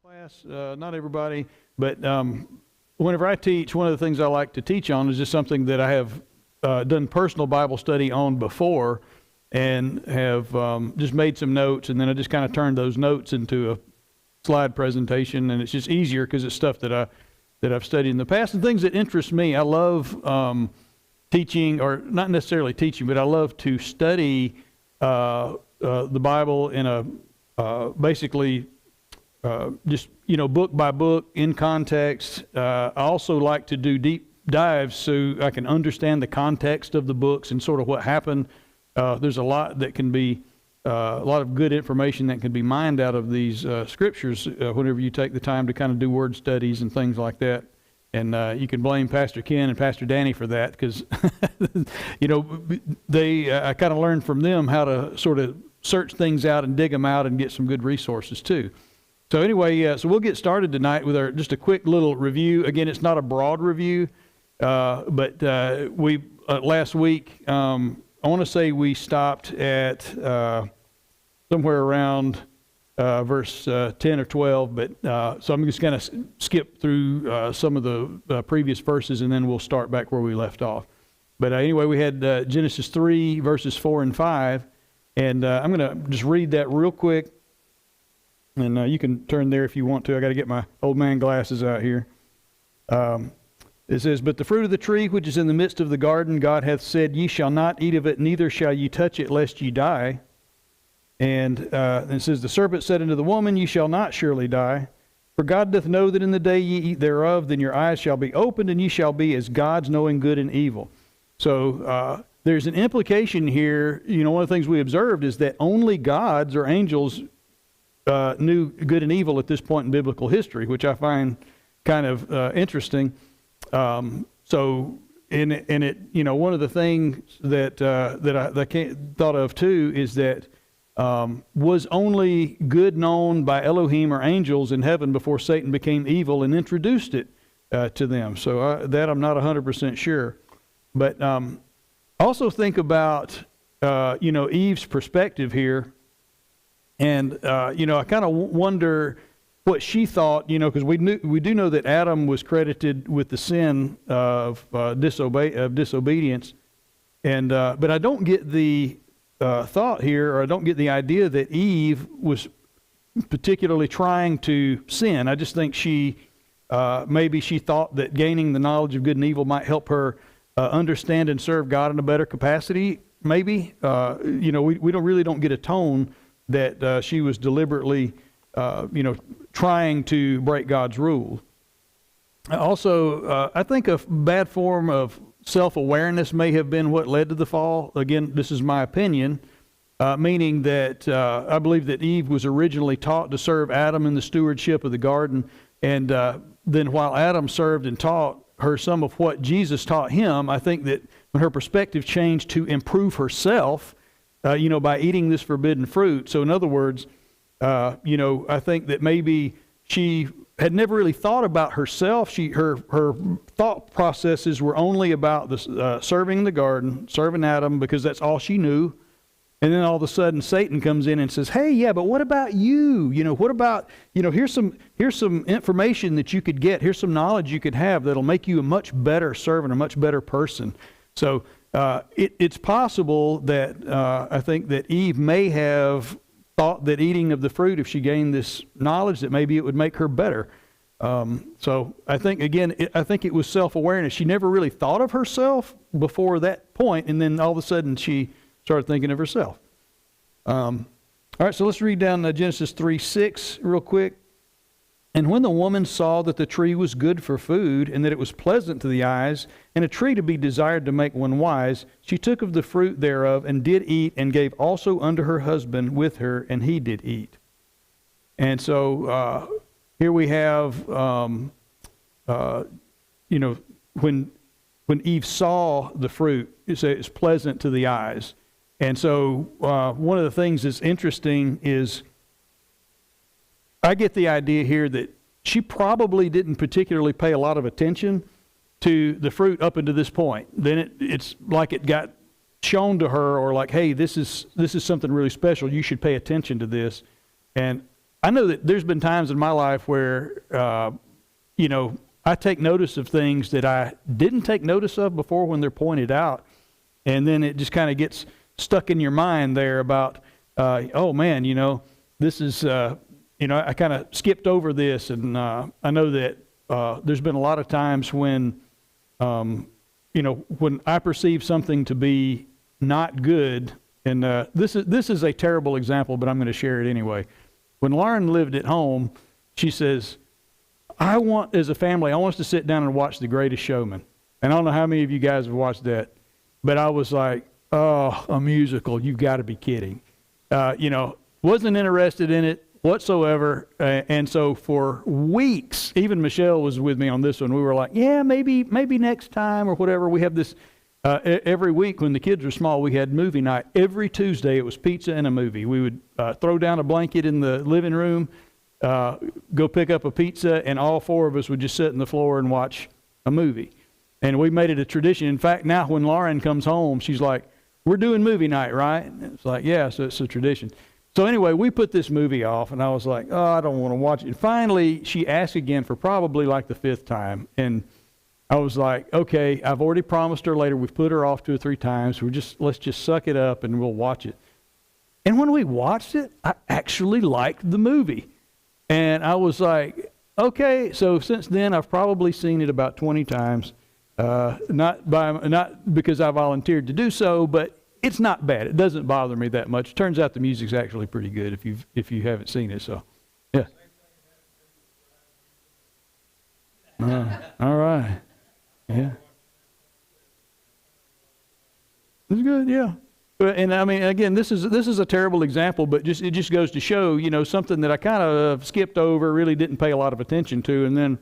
class, not everybody, but whenever I teach, one of the things I like to teach on is just something that I have done personal Bible study on before and have just made some notes, and then I just kind of turned those notes into a slide presentation, and it's just easier because it's stuff that I've studied in the past and things that interest me. I love teaching, or not necessarily teaching, but I love to study the Bible in a basically just, book by book in context. I also like to do deep dives so I can understand the context of the books and sort of what happened. There's a lot that can be, a lot of good information that can be mined out of these scriptures whenever you take the time to kind of do word studies and things like that. And you can blame Pastor Ken and Pastor Danny for that because, I kind of learned from them how to sort of search things out and dig them out and get some good resources too. So anyway, so we'll get started tonight with just a quick little review. Again, it's not a broad review, but we last week, I want to say we stopped at somewhere around verse 10 or 12, but so I'm just going to skip through some of the previous verses, and then we'll start back where we left off. But anyway, we had Genesis 3, verses 4 and 5, and I'm going to just read that real quick, and you can turn there if you want to. I got to get my old man glasses out here. It says, "But the fruit of the tree which is in the midst of the garden, God hath said, Ye shall not eat of it, neither shall ye touch it, lest ye die. And it says, The serpent said unto the woman, Ye shall not surely die. For God doth know that in the day ye eat thereof, then your eyes shall be opened, and ye shall be as gods, knowing good and evil." So there's an implication here. One of the things we observed is that only gods or angels knew good and evil at this point in biblical history, which I find kind of interesting. So in it, one of the things that I thought of too is that was only good known by Elohim or angels in heaven before Satan became evil and introduced it to them. So that I'm not 100% sure. But also think about, Eve's perspective here. And, I kind of wonder what she thought, because we do know that Adam was credited with the sin of disobedience. And, but I don't get the thought here, or I don't get the idea that Eve was particularly trying to sin. I just think maybe she thought that gaining the knowledge of good and evil might help her understand and serve God in a better capacity. Maybe, we don't get a tone that she was deliberately, trying to break God's rule. Also, I think a bad form of self-awareness may have been what led to the fall. Again, this is my opinion, meaning that I believe that Eve was originally taught to serve Adam in the stewardship of the garden, and then while Adam served and taught her some of what Jesus taught him, I think that when her perspective changed to improve herself, by eating this forbidden fruit. So in other words, I think that maybe she had never really thought about herself. Her thought processes were only about serving the garden, serving Adam, because that's all she knew. And then all of a sudden Satan comes in and says, "Hey, yeah, but what about you? What about, here's some information that you could get. Here's some knowledge you could have that'll make you a much better servant, a much better person." So it's possible that I think that Eve may have thought that eating of the fruit, if she gained this knowledge, that maybe it would make her better. So I think, again, I think it was self-awareness. She never really thought of herself before that point, and then all of a sudden she started thinking of herself. All right, so let's read down Genesis 3:6 real quick. "And when the woman saw that the tree was good for food, and that it was pleasant to the eyes, and a tree to be desired to make one wise, she took of the fruit thereof, and did eat, and gave also unto her husband with her, and he did eat." And so here we have, when Eve saw the fruit, it's pleasant to the eyes. And so one of the things that's interesting is, I get the idea here that she probably didn't particularly pay a lot of attention to the fruit up until this point. Then it's like it got shown to her, or like, hey, this is something really special. You should pay attention to this. And I know that there's been times in my life where, I take notice of things that I didn't take notice of before when they're pointed out. And then it just kind of gets stuck in your mind there about, oh man, this is, I kind of skipped over this. And I know that there's been a lot of times when, when I perceive something to be not good, and this is a terrible example, but I'm going to share it anyway. When Lauren lived at home, she says, as a family, I want us to sit down and watch The Greatest Showman. And I don't know how many of you guys have watched that, but I was like, oh, a musical, you've got to be kidding. Wasn't interested in it whatsoever. And so for weeks, even Michelle was with me on this one. We were like, yeah, maybe next time or whatever. We have this, every week when the kids were small, we had movie night. Every Tuesday, it was pizza and a movie. We would throw down a blanket in the living room, go pick up a pizza, and all four of us would just sit on the floor and watch a movie. And we made it a tradition. In fact, now when Lauren comes home, she's like, we're doing movie night, right? And it's like, yeah, so it's a tradition. So anyway, we put this movie off, and I was like, oh, I don't want to watch it. And finally, she asked again for probably like the fifth time. And I was like, okay, I've already promised her later. We've put her off 2 or 3 times. Let's just suck it up and we'll watch it. And when we watched it, I actually liked the movie. And I was like, okay, so since then I've probably seen it about 20 times. Not because I volunteered to do so, but it's not bad. It doesn't bother me that much. Turns out the music's actually pretty good if you haven't seen it. So, yeah. All right. Yeah. It's good. Yeah. And I mean, again, this is a terrible example, but it just goes to show, something that I kind of skipped over, really didn't pay a lot of attention to, and then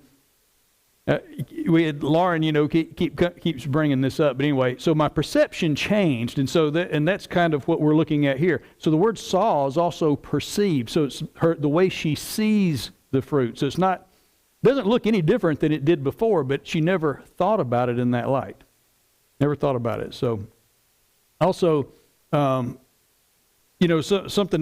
we had Lauren, keeps bringing this up. But anyway, so my perception changed, and so that's kind of what we're looking at here. So the word saw is also perceived. So it's the way she sees the fruit. So doesn't look any different than it did before, but she never thought about it in that light. Never thought about it. So also, something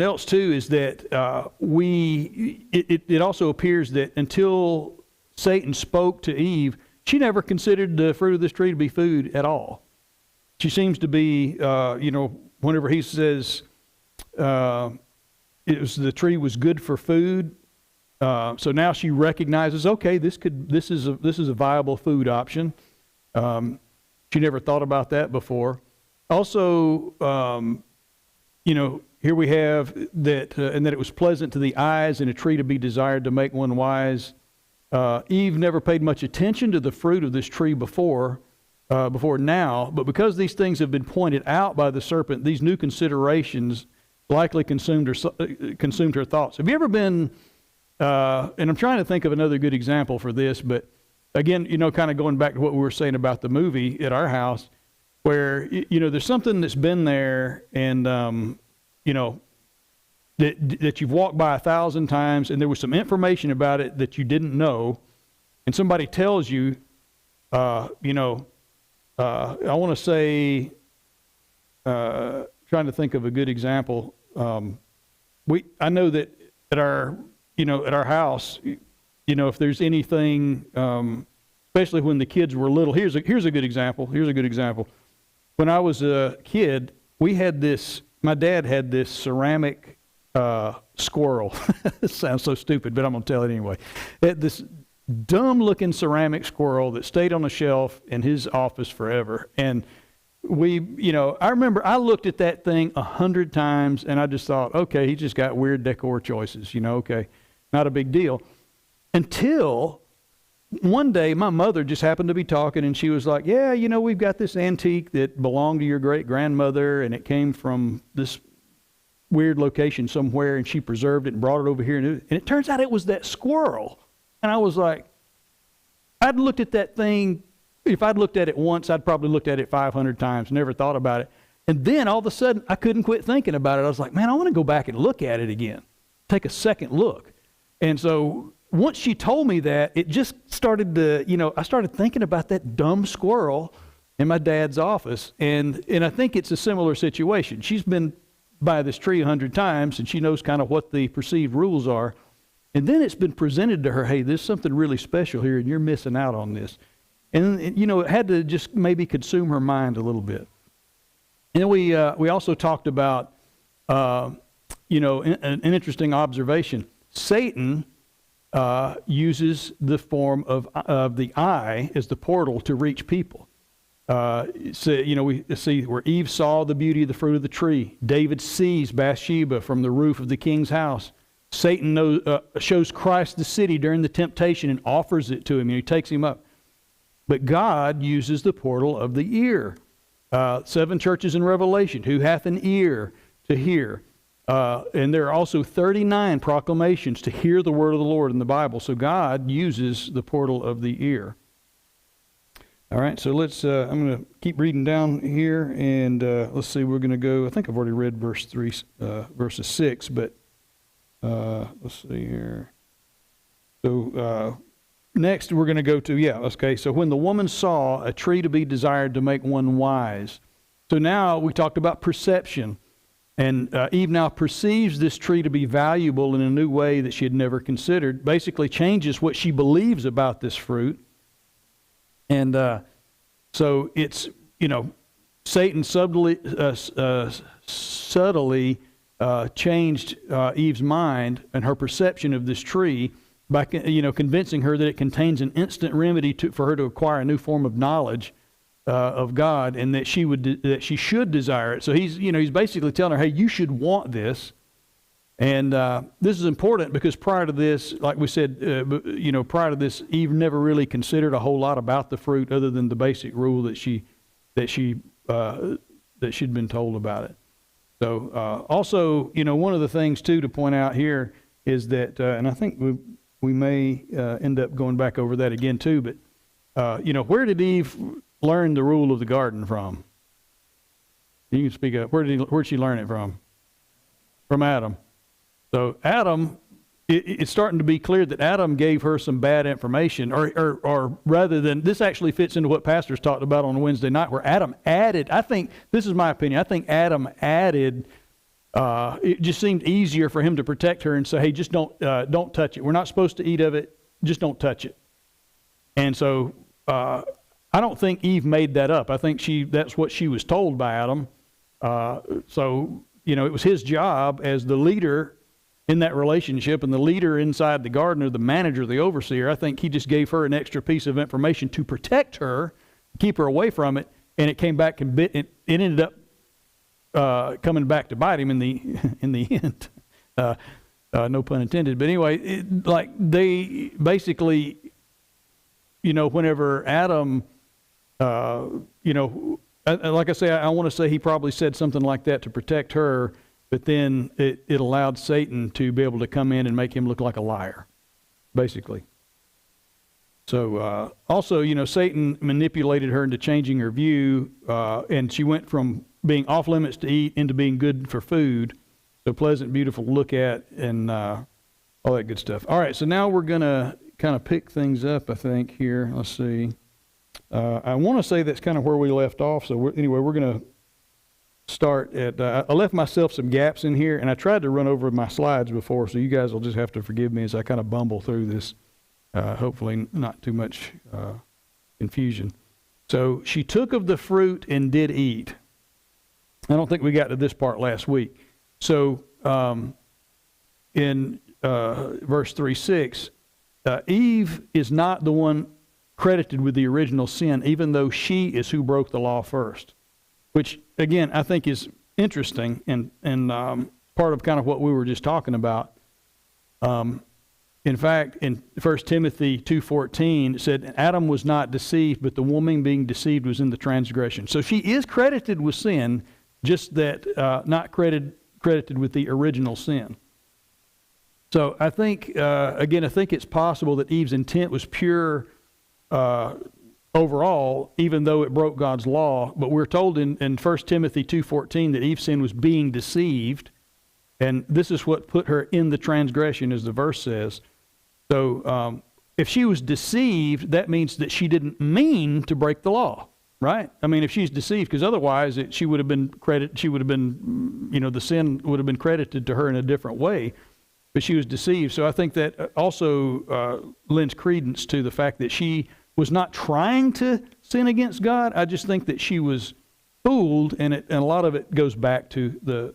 else too is that it also appears that until Satan spoke to Eve, she never considered the fruit of this tree to be food at all. She seems to be, whenever he says the tree was good for food, so now she recognizes, okay, this is a viable food option. She never thought about that before. Also, here we have that, and that it was pleasant to the eyes and a tree to be desired to make one wise. Eve never paid much attention to the fruit of this tree before now, but because these things have been pointed out by the serpent, these new considerations likely consumed her thoughts. Have you ever been, and I'm trying to think of another good example for this, but again, kind of going back to what we were saying about the movie at our house, where, there's something that's been there and, that you've walked by 1,000 times, and there was some information about it that you didn't know, and somebody tells you, I want to say, trying to think of a good example. I know that at our house, if there's anything, especially when the kids were little. Here's a good example. When I was a kid, my dad had this ceramic squirrel. It sounds so stupid, but I'm going to tell it anyway. This dumb-looking ceramic squirrel that stayed on a shelf in his office forever. And I remember I looked at that thing 100 times, and I just thought, okay, he just got weird decor choices, okay, not a big deal. Until one day, my mother just happened to be talking, and she was like, yeah, we've got this antique that belonged to your great-grandmother, and it came from this weird location somewhere, and she preserved it and brought it over here. And it turns out it was that squirrel. And I was like, I'd looked at that thing. If I'd looked at it once, I'd probably looked at it 500 times, never thought about it. And then all of a sudden, I couldn't quit thinking about it. I was like, man, I want to go back and look at it again, take a second look. And so once she told me that, it just started to, I started thinking about that dumb squirrel in my dad's office. And I think it's a similar situation. She's been by this tree 100 times, and she knows kind of what the perceived rules are. And then it's been presented to her, hey, there's something really special here, and you're missing out on this. And, it had to just maybe consume her mind a little bit. And then we also talked about, an interesting observation. Satan uses the form of the eye as the portal to reach people. We see where Eve saw the beauty of the fruit of the tree. David sees Bathsheba from the roof of the king's house. Satan shows Christ the city during the temptation and offers it to him, and he takes him up. But God uses the portal of the ear. 7 churches in Revelation, who hath an ear to hear. And there are also 39 proclamations to hear the word of the Lord in the Bible. So God uses the portal of the ear. All right, so let's, I'm going to keep reading down here, and let's see, we're going to go, I think I've already read verses 6, but let's see here. So next we're going to go to, so when the woman saw a tree to be desired to make one wise. So now we talked about perception, and Eve now perceives this tree to be valuable in a new way that she had never considered, basically changes what she believes about this fruit. And so it's, Satan subtly changed Eve's mind and her perception of this tree by, convincing her that it contains an instant remedy for her to acquire a new form of knowledge of God, and that she should desire it. So he's basically telling her, hey, you should want this. And this is important because prior to this, like we said, prior to this, Eve never really considered a whole lot about the fruit other than the basic rule that she'd been told about it. So also, one of the things too to point out here is that, and I think we may end up going back over that again too. But where did Eve learn the rule of the garden from? You can speak up. Where'd she learn it from? From Adam. So Adam, it's starting to be clear that Adam gave her some bad information, or rather than, this actually fits into what pastors talked about on Wednesday night, where Adam added, I think, this is my opinion, I think Adam added, it just seemed easier for him to protect her and say, hey, just don't touch it. We're not supposed to eat of it, just don't touch it. And so I don't think Eve made that up. I think that's what she was told by Adam. So, it was his job as the leader in that relationship, and the leader inside the garden, or the manager, the overseer. I think he just gave her an extra piece of information to protect her, keep her away from it, and it came back and it ended up coming back to bite him in the end. No pun intended. But anyway, they basically, whenever Adam, like I say, I want to say he probably said something like that to protect her. But then it allowed Satan to be able to come in and make him look like a liar, basically. So also, Satan manipulated her into changing her view, and she went from being off limits to eat into being good for food, so pleasant, beautiful to look at, and all that good stuff. All right, so now we're going to kind of pick things up, I think, here. Let's see. I want to say that's kind of where we left off. So we're going to start at, I left myself some gaps in here, and I tried to run over my slides before, so you guys will just have to forgive me as I kind of bumble through this. Hopefully not too much confusion. So she took of the fruit and did eat. I don't think we got to this part last week. So in verse 3:6, Eve is not the one credited with the original sin, even though she is who broke the law first. Which, again, I think is interesting and part of kind of what we were just talking about. In fact, in 1 Timothy 2:14, it said, Adam was not deceived, but the woman being deceived was in the transgression. So she is credited with sin, just that not credited with the original sin. So I think, again, I think it's possible that Eve's intent was pure overall, even though it broke God's law. But we're told in 1 Timothy 2:14 that Eve's sin was being deceived, and this is what put her in the transgression, as the verse says. So if she was deceived, that means that she didn't mean to break the law, right? I mean, if she's deceived, because otherwise she would have been the sin would have been credited to her in a different way. but she was deceived. So I think that also lends credence to the fact that she was not trying to sin against God. I just think that she was fooled, and a lot of it goes back to the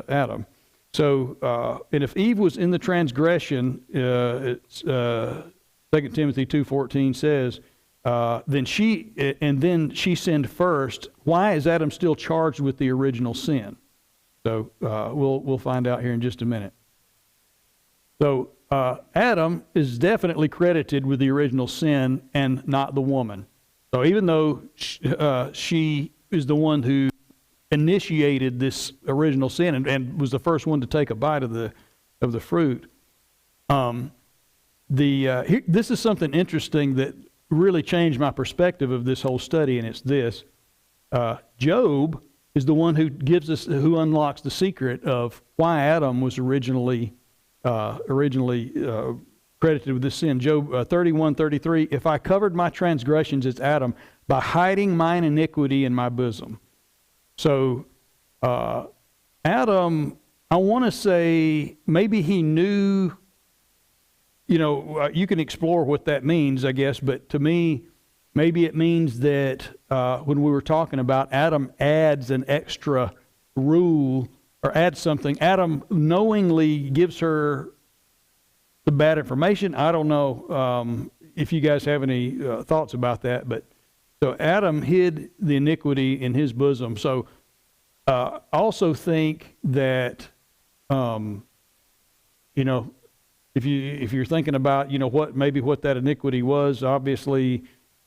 Adam. So, and if Eve was in the transgression, it's 2 Timothy 2:14 says, then she sinned first. Why is Adam still charged with the original sin? So we'll find out here in just a minute. So Adam is definitely credited with the original sin and not the woman. So even though she is the one who initiated this original sin and was the first one to take a bite of the fruit, this is something interesting that really changed my perspective of this whole study, and it's this: Job is the one who unlocks the secret of why Adam was originally credited with this sin. Job 31:33, if I covered my transgressions as Adam by hiding mine iniquity in my bosom. So Adam, I want to say maybe he knew, you can explore what that means, I guess, but to me, maybe it means that when we were talking about Adam adds an extra rule or adds something, Adam knowingly gives her the bad information. I don't know if you guys have any thoughts about that, but so Adam hid the iniquity in his bosom. So I also think that, if you're thinking about, what that iniquity was, obviously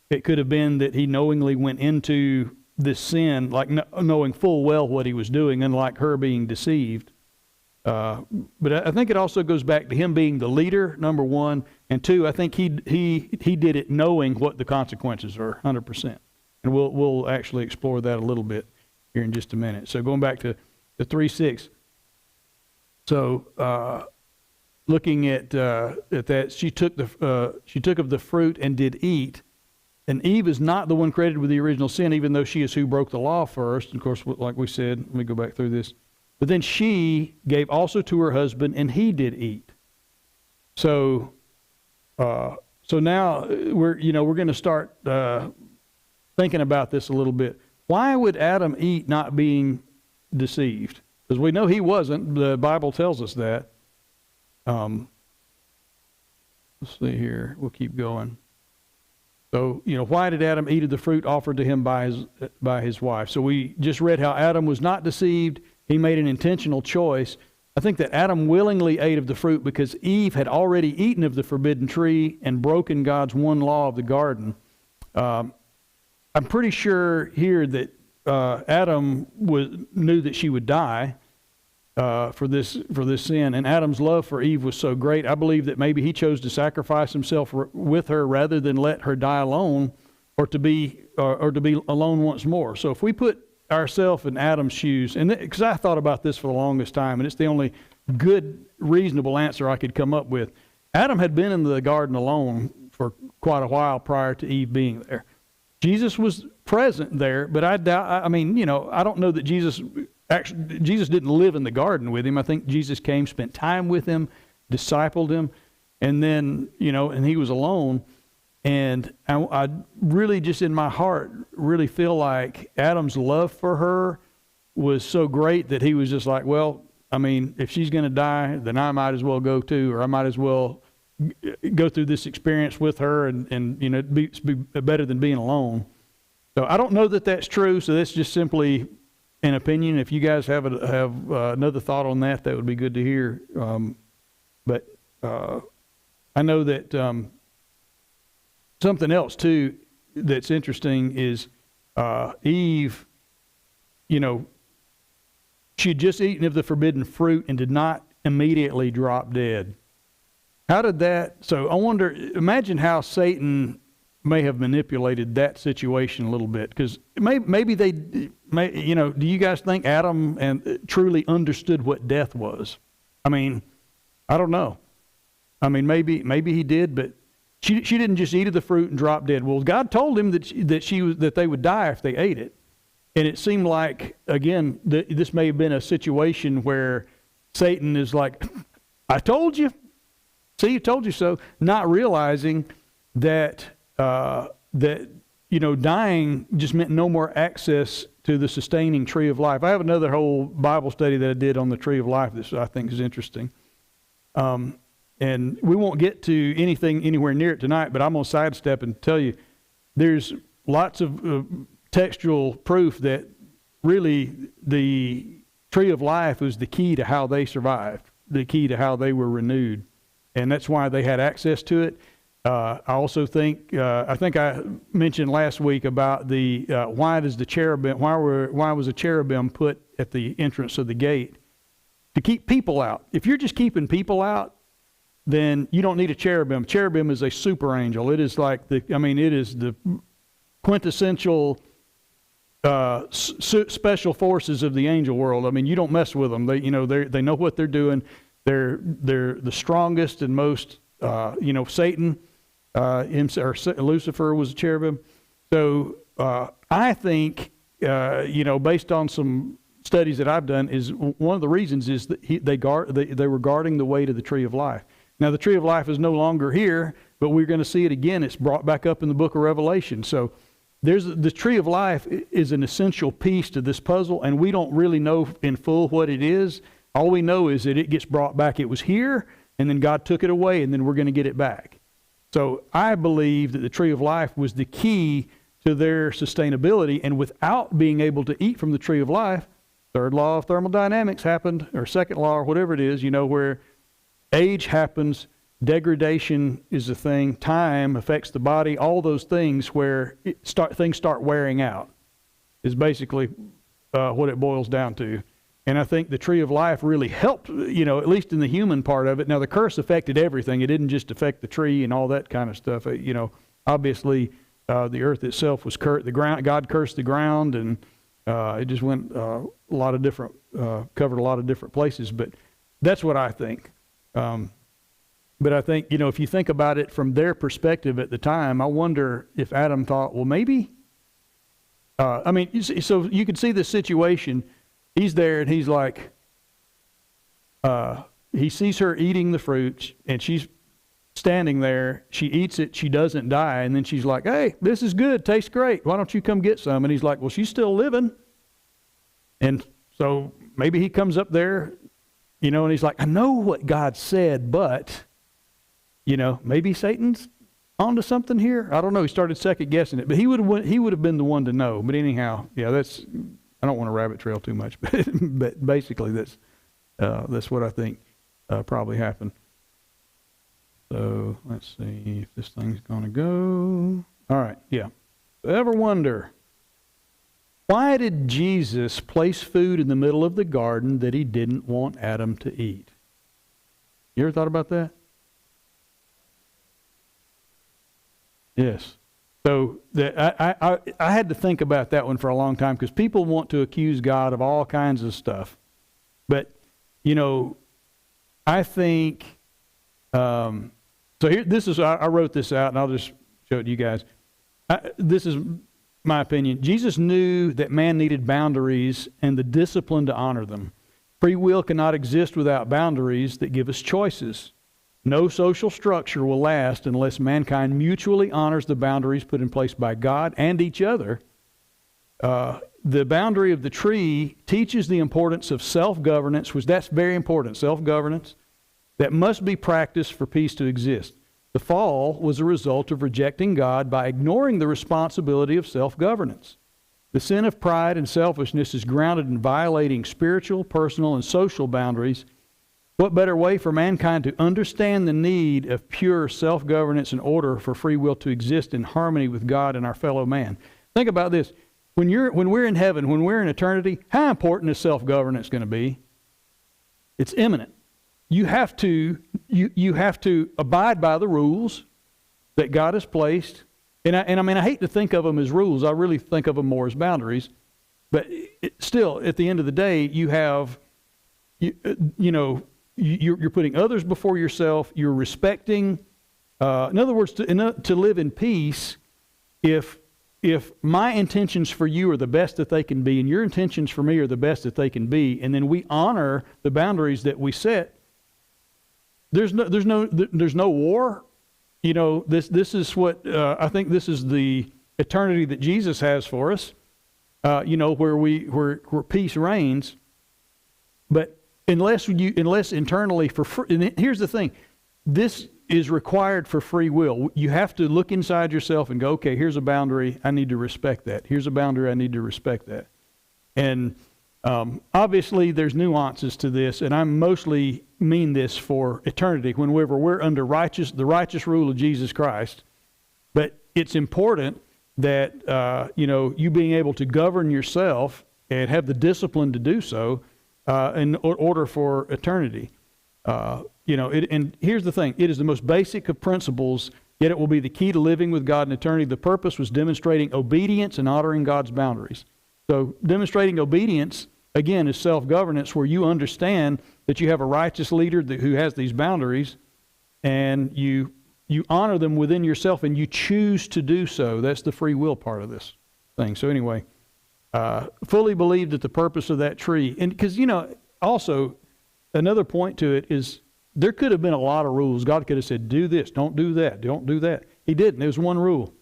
it could have been that he knowingly went into this sin, like knowing full well what he was doing, unlike her being deceived. But I think it also goes back to him being the leader, number one, and two, I think he did it knowing what the consequences are, 100%. And we'll actually explore that a little bit here in just a minute. So going back to the 3:6. So looking at that, she took of the fruit and did eat. And Eve is not the one credited with the original sin, even though she is who broke the law first. And of course, like we said, let me go back through this. But then she gave also to her husband, and he did eat. So, so now we're going to start thinking about this a little bit. Why would Adam eat not being deceived? Because we know he wasn't. The Bible tells us that. Let's see here. We'll keep going. So, why did Adam eat of the fruit offered to him by his wife? So we just read how Adam was not deceived. He made an intentional choice. I think that Adam willingly ate of the fruit because Eve had already eaten of the forbidden tree and broken God's one law of the garden. I'm pretty sure here that Adam knew that she would die for this sin, and Adam's love for Eve was so great. I believe that maybe he chose to sacrifice himself with her rather than let her die alone, or to be alone once more. So if we put ourselves in Adam's shoes, and because I thought about this for the longest time, and it's the only good, reasonable answer I could come up with. Adam had been in the garden alone for quite a while prior to Eve being there. Jesus was present there, but I doubt. I don't know that Jesus didn't live in the garden with him. I think Jesus came, spent time with him, discipled him, and then and he was alone. And I really just in my heart really feel like Adam's love for her was so great that he was just like, well, if she's going to die, then I might as well go too, or I might as well go through this experience with her, and be better than being alone. So I don't know that that's true. So that's just simply an opinion. If you guys have another thought on that, that would be good to hear. But I know that. Something else, too, that's interesting is Eve, she had just eaten of the forbidden fruit and did not immediately drop dead. How did that? So I wonder, imagine how Satan may have manipulated that situation a little bit. Because maybe do you guys think Adam truly understood what death was? I don't know. Maybe he did, but She didn't just eat of the fruit and drop dead. Well, God told him that they would die if they ate it. And it seemed like, again, this may have been a situation where Satan is like, I told you. See, I told you so. Not realizing that dying just meant no more access to the sustaining tree of life. I have another whole Bible study that I did on the tree of life that I think is interesting. And we won't get to anything anywhere near it tonight, but I'm going to sidestep and tell you there's lots of textual proof that really the tree of life was the key to how they survived, the key to how they were renewed. And that's why they had access to it. I also think, I mentioned last week about why was a cherubim put at the entrance of the gate? To keep people out. If you're just keeping people out, then you don't need a cherubim. Cherubim is a super angel. It is like it is the quintessential special forces of the angel world. I mean, you don't mess with them. They know what they're doing. They're the strongest and most. Satan, Lucifer was a cherubim. So I think based on some studies that I've done, is one of the reasons is that they were guarding the way to the tree of life. Now the tree of life is no longer here, but we're going to see it again. It's brought back up in the book of Revelation. So the tree of life is an essential piece to this puzzle, and we don't really know in full what it is. All we know is that it gets brought back. It was here, and then God took it away, and then we're going to get it back. So I believe that the tree of life was the key to their sustainability, and without being able to eat from the tree of life, third law of thermodynamics happened, or second law, or whatever it is, where age happens, degradation is a thing, time affects the body, all those things where things start wearing out is basically what it boils down to. And I think the tree of life really helped, at least in the human part of it. Now, the curse affected everything. It didn't just affect the tree and all that kind of stuff. Obviously, the earth itself was cursed. God cursed the ground, and it just went covered a lot of different places. But that's what I think. But I think, if you think about it from their perspective at the time, I wonder if Adam thought, well, maybe. So you could see this situation. He's there, and he's like, he sees her eating the fruit, and she's standing there. She eats it. She doesn't die. And then she's like, hey, this is good. Tastes great. Why don't you come get some? And he's like, well, she's still living. And so maybe he comes up there, and he's like, I know what God said, but, maybe Satan's onto something here. I don't know. He started second guessing it, but he would have been the one to know. But anyhow, yeah, I don't want to rabbit trail too much, but basically that's what I think probably happened. So let's see if this thing's going to go. All right, yeah. Ever wonder, why did Jesus place food in the middle of the garden that he didn't want Adam to eat? You ever thought about that? Yes. So I had to think about that one for a long time, because people want to accuse God of all kinds of stuff. But, I think, so here, I wrote this out, and I'll just show it to you guys. This is my opinion. Jesus knew that man needed boundaries and the discipline to honor them. Free will cannot exist without boundaries that give us choices. No social structure will last unless mankind mutually honors the boundaries put in place by God and each other. The boundary of the tree teaches the importance of self-governance, which that's very important, self-governance, that must be practiced for peace to exist. The fall was a result of rejecting God by ignoring the responsibility of self-governance. The sin of pride and selfishness is grounded in violating spiritual, personal, and social boundaries. What better way for mankind to understand the need of pure self-governance in order for free will to exist in harmony with God and our fellow man? Think about this. When we're in heaven, when we're in eternity, how important is self-governance going to be? It's imminent. You have to abide by the rules that God has placed. And I hate to think of them as rules. I really think of them more as boundaries. But still, at the end of the day, you have, you're putting others before yourself. You're respecting. In other words, to live in peace, if my intentions for you are the best that they can be, and your intentions for me are the best that they can be, and then we honor the boundaries that we set, there's no war. You know, this is what I think. This is the eternity that Jesus has for us. You know, where peace reigns. But unless internally for free, and here's the thing, this is required for free will. You have to look inside yourself and go, okay, here's a boundary, I need to respect that. Here's a boundary, I need to respect that. And obviously there's nuances to this, and I mostly mean this for eternity, whenever we're under the righteous rule of Jesus Christ. But it's important that, you know, you being able to govern yourself and have the discipline to do so in order for eternity. You know, and here's the thing. It is the most basic of principles, yet it will be the key to living with God in eternity. The purpose was demonstrating obedience and honoring God's boundaries. So demonstrating obedience, again, is self-governance, where you understand that you have a righteous leader who has these boundaries, and you honor them within yourself, and you choose to do so. That's the free will part of this thing. So anyway, fully believe that the purpose of that tree, and because, you know, also another point to it is there could have been a lot of rules. God could have said, do this, don't do that, don't do that. He didn't. There was one rule.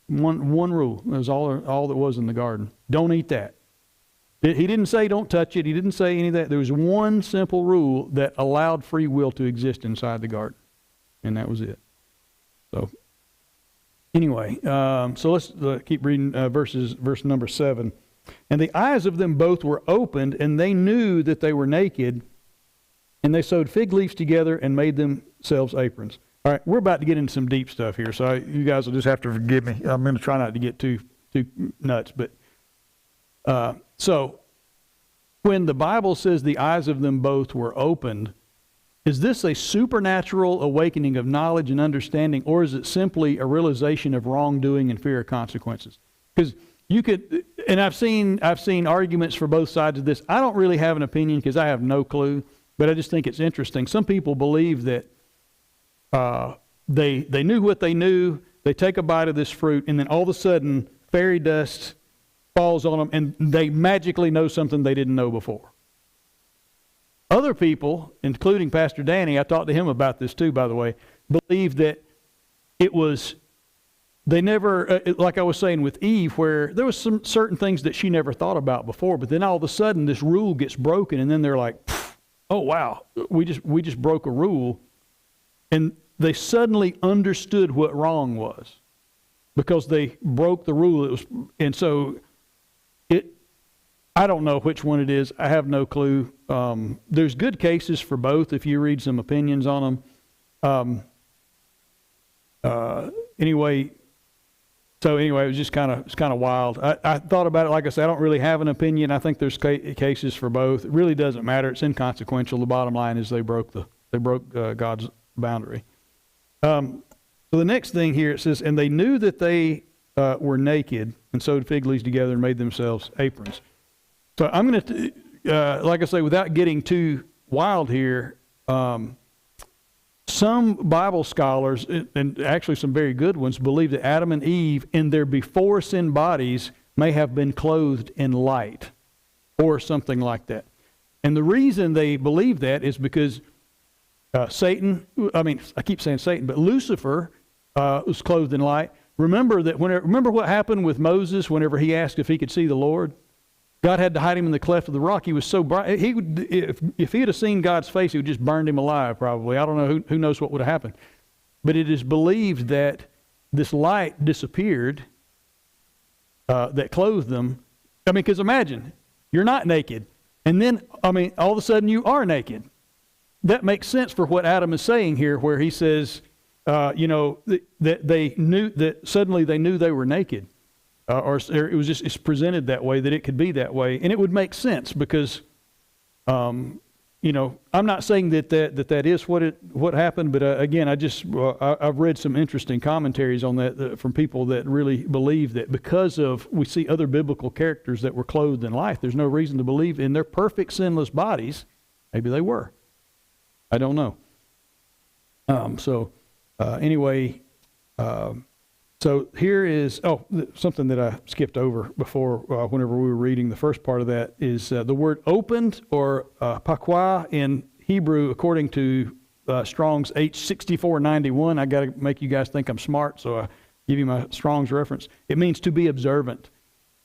One rule. That was all that was in the garden. Don't eat that. He didn't say don't touch it. He didn't say any of that. There was one simple rule that allowed free will to exist inside the garden, and that was it. So anyway, so let's keep reading verse number 7. And the eyes of them both were opened, and they knew that they were naked, and they sewed fig leaves together and made themselves aprons. All right, we're about to get into some deep stuff here, so you guys will just have to forgive me. I'm going to try not to get too nuts, but so when the Bible says the eyes of them both were opened, is this a supernatural awakening of knowledge and understanding, or is it simply a realization of wrongdoing and fear of consequences? Because you could, and I've seen arguments for both sides of this. I don't really have an opinion because I have no clue, but I just think it's interesting. Some people believe that they knew what they knew. They take a bite of this fruit, and then all of a sudden, fairy dust falls on them, and they magically know something they didn't know before. Other people, including Pastor Danny, I talked to him about this too, by the way, believe that it was, they never, like I was saying with Eve, where there was some certain things that she never thought about before, but then all of a sudden this rule gets broken, and then they're like, oh wow, we just broke a rule, and they suddenly understood what wrong was because they broke the rule. And so I don't know which one it is. I have no clue. There's good cases for both if you read some opinions on them. Anyway, it was just kind of wild. I thought about it. Like I said, I don't really have an opinion. I think there's cases for both. It really doesn't matter. It's inconsequential. The bottom line is they broke God's boundary. So the next thing here, it says, and they knew that they were naked and sewed fig leaves together and made themselves aprons. So I'm going to, like I say, without getting too wild here, some Bible scholars, and actually some very good ones, believe that Adam and Eve in their before sin bodies may have been clothed in light or something like that. And the reason they believe that is because Satan, I keep saying Satan, but Lucifer was clothed in light. Remember what happened with Moses whenever he asked if he could see the Lord? God had to hide him in the cleft of the rock. He was so bright. If he had seen God's face, he would just burned him alive probably. I don't know. Who knows what would have happened. But it is believed that this light disappeared that clothed them. Because imagine, you're not naked. And then, all of a sudden you are naked. That makes sense for what Adam is saying here, where he says, that they knew that suddenly they knew they were naked. Or it was it's presented that way, that it could be that way. And it would make sense because, I'm not saying that is what happened, but again, I've read some interesting commentaries on that from people that really believe that because we see other biblical characters that were clothed in light, there's no reason to believe in their perfect sinless bodies. Maybe they were. I don't know. So here is, something that I skipped over before whenever we were reading the first part of that is the word opened, or pakwa in Hebrew, according to Strong's H6491. I got to make you guys think I'm smart, so I give you my Strong's reference. It means to be observant.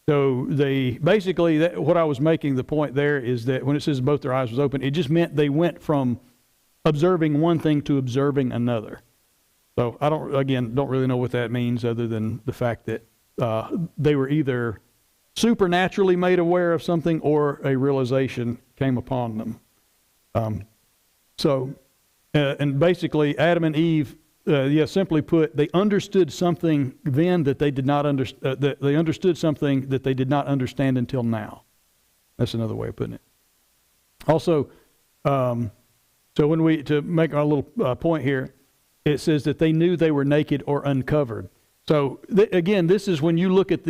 So what I was making the point there is that when it says both their eyes was open, it just meant they went from observing one thing to observing another. So I don't really know what that means, other than the fact that they were either supernaturally made aware of something or a realization came upon them. And basically Adam and Eve, simply put, they understood something then that they did not they understood something that they did not understand until now. That's another way of putting it. Also, to make our little point here, it says that they knew they were naked or uncovered. So again, this is when you look at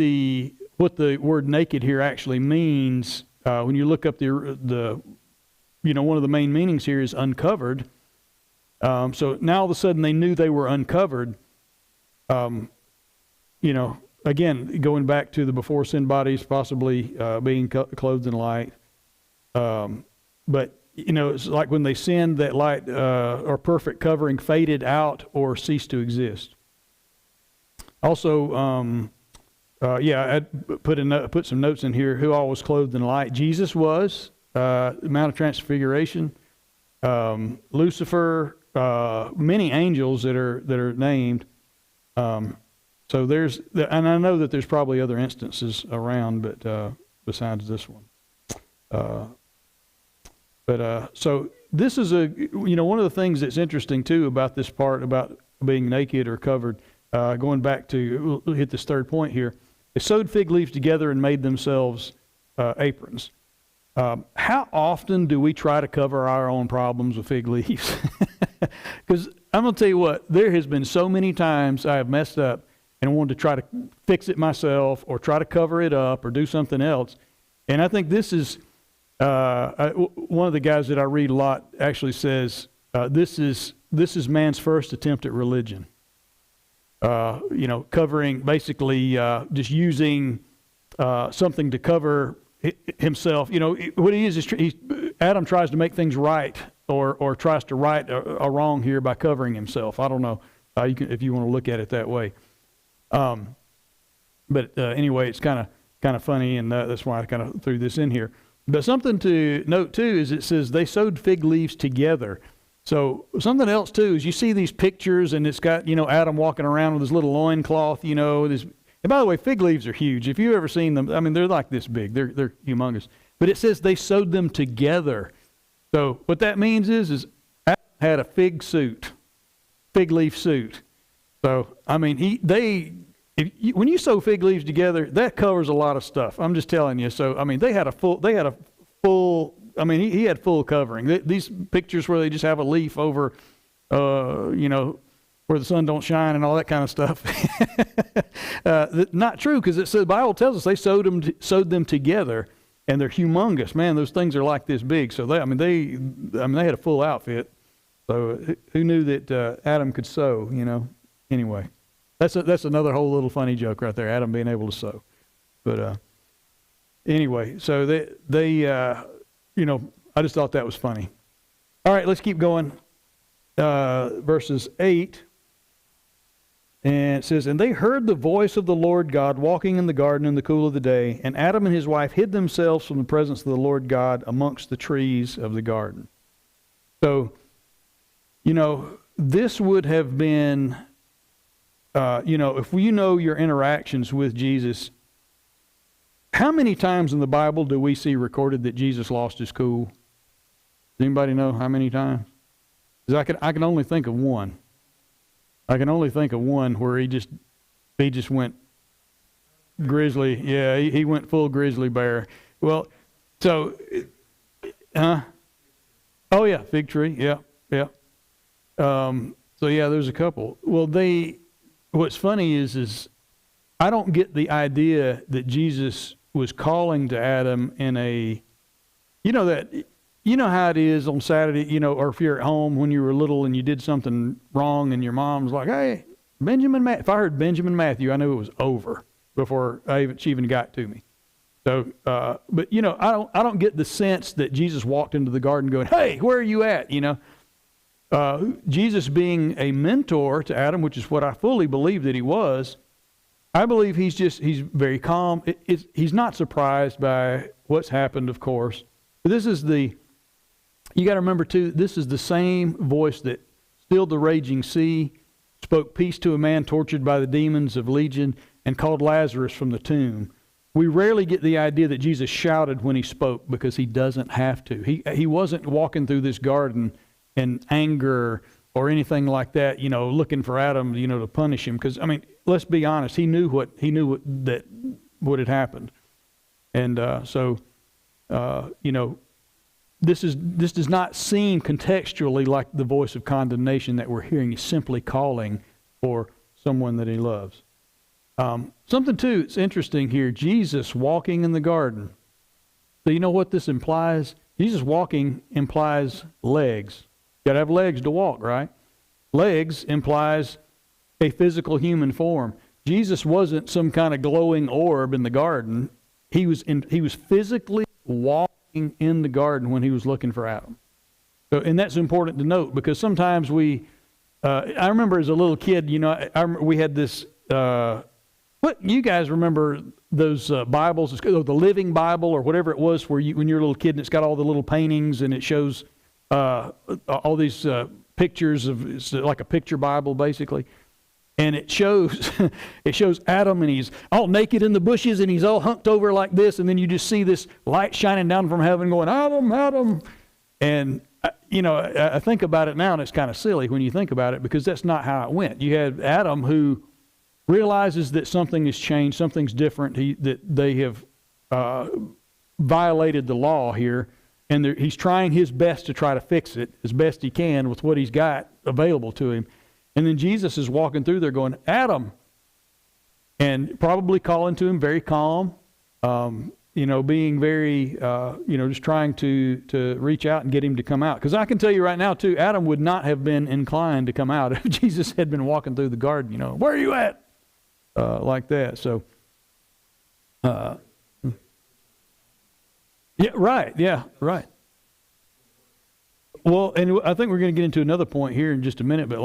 what the word naked here actually means. When you look up one of the main meanings here is uncovered. So now all of a sudden they knew they were uncovered. Again, going back to the before sin bodies possibly being clothed in light. But it's like when they sinned, that light or perfect covering faded out or ceased to exist. Also, I put some notes in here. Who all was clothed in light? Jesus was. Mount of Transfiguration. Lucifer. Many angels that are named. So and I know that there's probably other instances around, but besides this one. So this is one of the things that's interesting too about this part about being naked or covered. Going back to, we'll hit this third point here. They sewed fig leaves together and made themselves aprons. How often do we try to cover our own problems with fig leaves? Because I'm going to tell you what, there has been so many times I have messed up and wanted to try to fix it myself or try to cover it up or do something else. And I think this is, one of the guys that I read a lot actually says, this is man's first attempt at religion. Covering, basically just using something to cover himself. What he is Adam tries to make things right, or tries to right a wrong here by covering himself. I don't know if you want to look at it that way. But anyway, it's kind of funny, and that's why I kind of threw this in here. But something to note too is it says they sewed fig leaves together. So something else too is you see these pictures, and it's got Adam walking around with his little loincloth, And by the way, fig leaves are huge. If you've ever seen them, I mean, they're like this big. They're humongous. But it says they sewed them together. So what that means is Adam had a fig leaf suit. So I mean, when you sew fig leaves together, that covers a lot of stuff. I'm just telling you. So I mean, he had full covering. These pictures where they just have a leaf over, where the sun don't shine and all that kind of stuff. Not true, because the Bible tells us they sewed them together, and they're humongous. Man, those things are like this big. So they had a full outfit. So who knew that Adam could sew? Anyway, that's another whole little funny joke right there. Adam being able to sew. But anyway, so they I just thought that was funny. All right, let's keep going. Verses 8. And it says, and they heard the voice of the Lord God walking in the garden in the cool of the day, and Adam and his wife hid themselves from the presence of the Lord God amongst the trees of the garden. So, this would have been, if your interactions with Jesus, how many times in the Bible do we see recorded that Jesus lost his cool? Does anybody know how many times? Because I can only think of one. I can only think of one where he just went grizzly. Yeah, he went full grizzly bear. Well, so, oh yeah, fig tree. Yeah. So yeah, there's a couple. Well, what's funny is I don't get the idea that Jesus was calling to Adam in a, you know how it is on Saturday, or if you're at home when you were little and you did something wrong and your mom's like, hey, if I heard Benjamin Matthew, I knew it was over before she even got to me. So, but I don't get the sense that Jesus walked into the garden going, hey, where are you at? Jesus being a mentor to Adam, which is what I fully believe that he was, I believe he's very calm. He's not surprised by what's happened, of course. But you got to remember too, this is the same voice that stilled the raging sea, spoke peace to a man tortured by the demons of Legion, and called Lazarus from the tomb. We rarely get the idea that Jesus shouted when he spoke because he doesn't have to. He wasn't walking through this garden in anger or anything like that, looking for Adam, to punish him. Because, let's be honest, he knew what had happened. And this does not seem contextually like the voice of condemnation that we're hearing. He's simply calling for someone that he loves. Something too, it's interesting here, Jesus walking in the garden. So you know what this implies? Jesus walking implies legs. You gotta have legs to walk, right? Legs implies a physical human form. Jesus wasn't some kind of glowing orb in the garden. He was physically walking in the garden when he was looking for Adam. So, and that's important to note because sometimes I remember as a little kid, we had this, what you guys remember those Bibles, the Living Bible or whatever it was when you're a little kid and it's got all the little paintings and it shows all these pictures it's like a picture Bible basically. And it shows Adam and he's all naked in the bushes and he's all hunked over like this. And then you just see this light shining down from heaven going, Adam, Adam. And, I think about it now and it's kind of silly when you think about it because that's not how it went. You had Adam who realizes that something has changed, something's different, that they have violated the law here. And he's trying his best to try to fix it as best he can with what he's got available to him. And then Jesus is walking through there going, Adam, and probably calling to him very calm, being very, just trying to reach out and get him to come out. Because I can tell you right now, too, Adam would not have been inclined to come out if Jesus had been walking through the garden, where are you at? Like that. So, yeah, right. Yeah, right. Well, and I think we're going to get into another point here in just a minute, but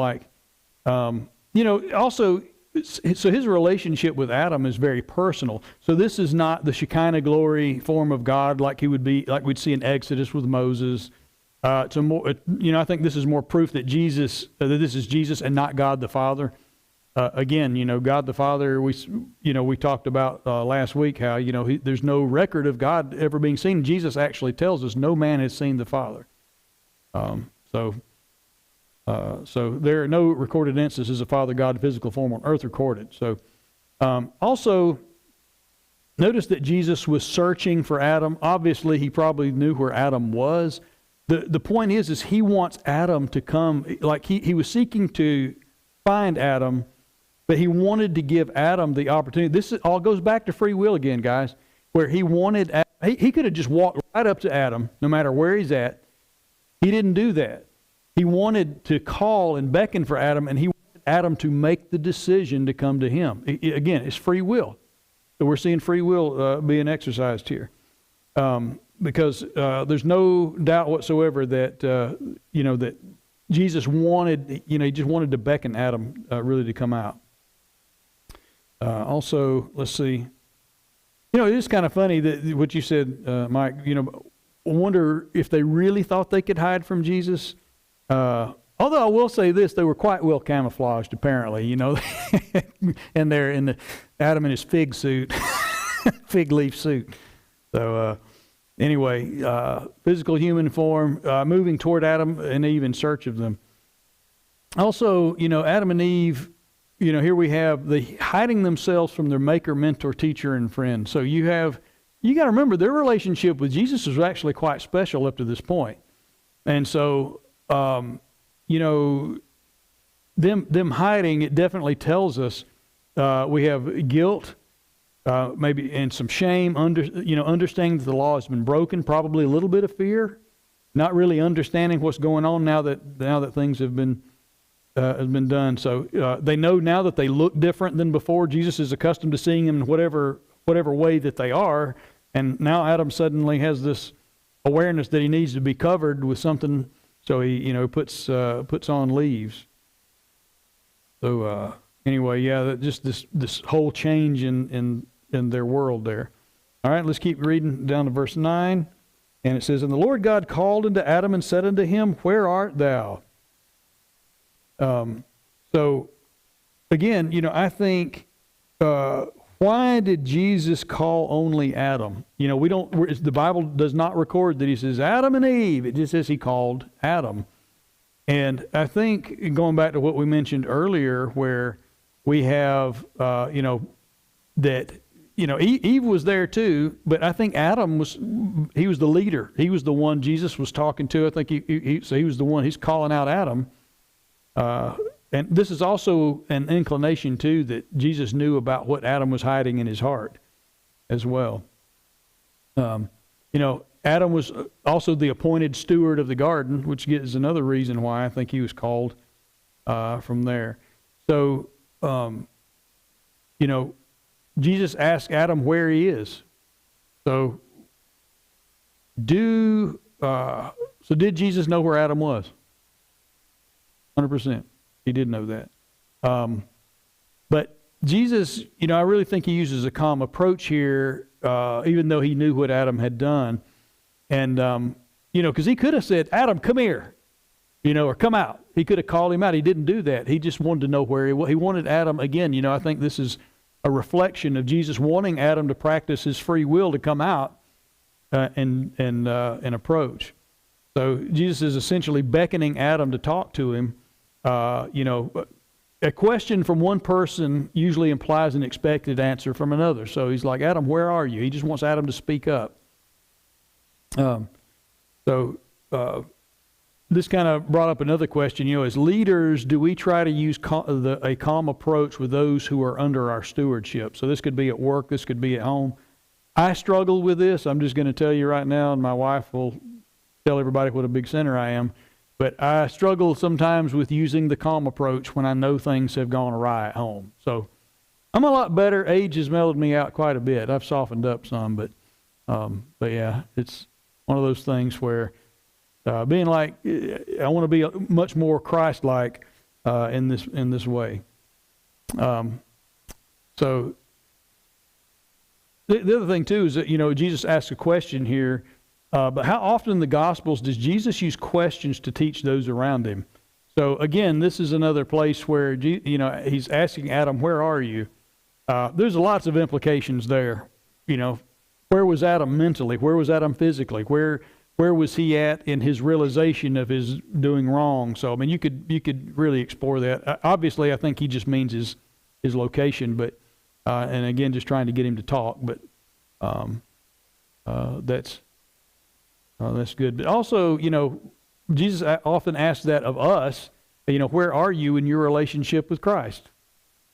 also, so his relationship with Adam is very personal. So this is not the Shekinah glory form of God like he would be, like we'd see in Exodus with Moses. It's I think this is more proof that that this is Jesus and not God the Father. Again, God the Father, we talked about last week how, there's no record of God ever being seen. Jesus actually tells us no man has seen the Father. So there are no recorded instances of Father God in physical form on earth recorded. So also notice that Jesus was searching for Adam. Obviously, he probably knew where Adam was. The point is he wants Adam to come, like he was seeking to find Adam, but he wanted to give Adam the opportunity. This all goes back to free will again, guys, where he wanted, he could have just walked right up to Adam, no matter where he's at. He didn't do that. He wanted to call and beckon for Adam, and he wanted Adam to make the decision to come to him. Again, it's free will. So we're seeing free will being exercised here. Because there's no doubt whatsoever that, that Jesus wanted, he just wanted to beckon Adam really to come out. Also, let's see. It is kind of funny that what you said, Mike, I wonder if they really thought they could hide from Jesus. Although I will say this, they were quite well camouflaged, apparently, and they're in the Adam in his fig suit, fig leaf suit. So anyway, physical human form, moving toward Adam and Eve in search of them. Also, Adam and Eve, here we have the hiding themselves from their maker, mentor, teacher, and friend. So you got to remember their relationship with Jesus was actually quite special up to this point. And so, them hiding, it definitely tells us we have guilt, maybe, and some shame, understanding that the law has been broken, probably a little bit of fear, not really understanding what's going on now that things have been done. So they know now that they look different than before. Jesus is accustomed to seeing them in whatever way that they are, and now Adam suddenly has this awareness that he needs to be covered with something So he, puts on leaves. So anyway, yeah, just this whole change in their world there. All right, let's keep reading down to verse 9. And it says, "And the Lord God called unto Adam and said unto him, Where art thou?" So again, I think, why did Jesus call only Adam? The Bible does not record that he says Adam and Eve. It just says he called Adam. And I think, going back to what we mentioned earlier, where we have, that, Eve was there too, but I think Adam was the leader. He was the one Jesus was talking to. I think he was the one, he's calling out Adam. And this is also an inclination too, that Jesus knew about what Adam was hiding in his heart as well. Adam was also the appointed steward of the garden, which is another reason why I think he was called from there. So, Jesus asked Adam where he is. So, did Jesus know where Adam was? 100%. He did know that. But Jesus, I really think he uses a calm approach here, even though he knew what Adam had done. And, because he could have said, Adam, come here, or come out. He could have called him out. He didn't do that. He just wanted to know where he was. He wanted Adam, again, I think this is a reflection of Jesus wanting Adam to practice his free will to come out and approach. So Jesus is essentially beckoning Adam to talk to him. A question from one person usually implies an expected answer from another. So he's like, Adam, where are you? He just wants Adam to speak up. This kind of brought up another question. As leaders, do we try to use a calm approach with those who are under our stewardship? So this could be at work, this could be at home. I struggle with this. I'm just going to tell you right now, and my wife will tell everybody what a big sinner I am. But I struggle sometimes with using the calm approach when I know things have gone awry at home. So I'm a lot better. Age has mellowed me out quite a bit. I've softened up some, but yeah, it's one of those things where being like, I want to be much more Christ-like in this way. So the other thing too is that Jesus asks a question here. But how often in the Gospels does Jesus use questions to teach those around him? So again, this is another place where he's asking Adam, "Where are you?" There's lots of implications there. Where was Adam mentally? Where was Adam physically? Where was he at in his realization of his doing wrong? So you could really explore that. Obviously, I think he just means his location, but and again, just trying to get him to talk. But that's good. But also, Jesus often asks that of us. Where are you in your relationship with Christ?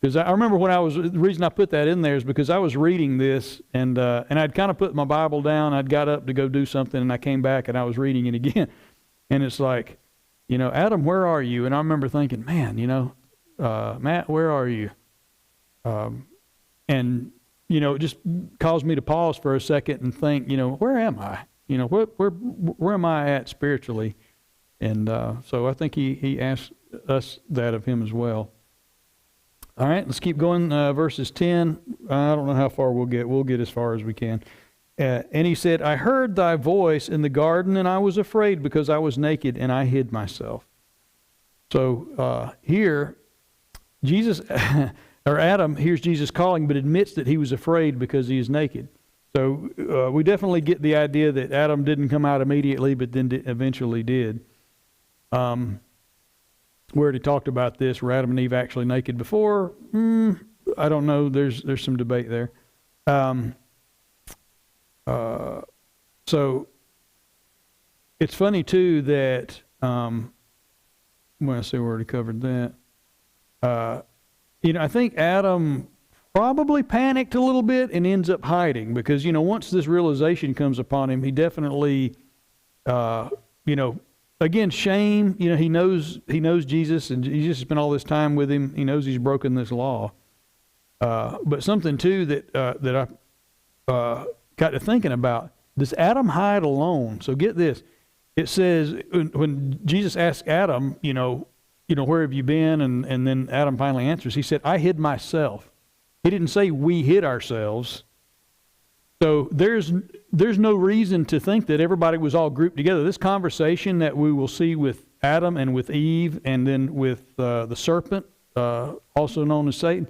Because I remember the reason I put that in there is because I was reading this and I'd kind of put my Bible down. I'd got up to go do something and I came back and I was reading it again. And it's like, Adam, where are you? And I remember thinking, man, Matt, where are you? And, it just caused me to pause for a second and think, where am I? Where am I at spiritually? And so I think he asked us that of him as well. All right, let's keep going. Verses 10. I don't know how far we'll get. We'll get as far as we can. And he said, I heard thy voice in the garden, and I was afraid because I was naked, and I hid myself. So here, Jesus, or Adam hears Jesus calling, but admits that he was afraid because he is naked. So we definitely get the idea that Adam didn't come out immediately, but then eventually did. We already talked about this. Were Adam and Eve actually naked before? I don't know. There's some debate there. So it's funny too that well, I see we already covered that. I think Adam probably panicked a little bit and ends up hiding because once this realization comes upon him, he definitely again, shame. He knows Jesus, and Jesus spent all this time with him. He knows he's broken this law. But something too that I got to thinking about: does Adam hide alone? So get this: it says when Jesus asked Adam, where have you been? And then Adam finally answers. He said, I hid myself. He didn't say we hid ourselves. So there's no reason to think that everybody was all grouped together. This conversation that we will see with Adam and with Eve and then with the serpent, also known as Satan,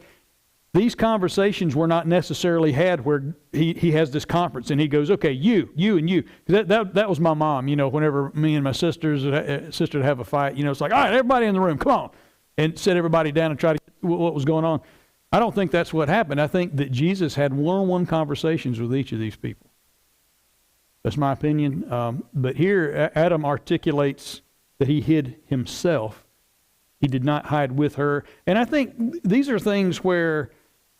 these conversations were not necessarily had where he has this conference and he goes, okay, you and you. That was my mom, whenever me and my sister would have a fight, it's like, all right, everybody in the room, come on. And sit everybody down and try to get what was going on. I don't think that's what happened. I think that Jesus had one-on-one conversations with each of these people. That's my opinion. But here, Adam articulates that he hid himself. He did not hide with her. And I think these are things where,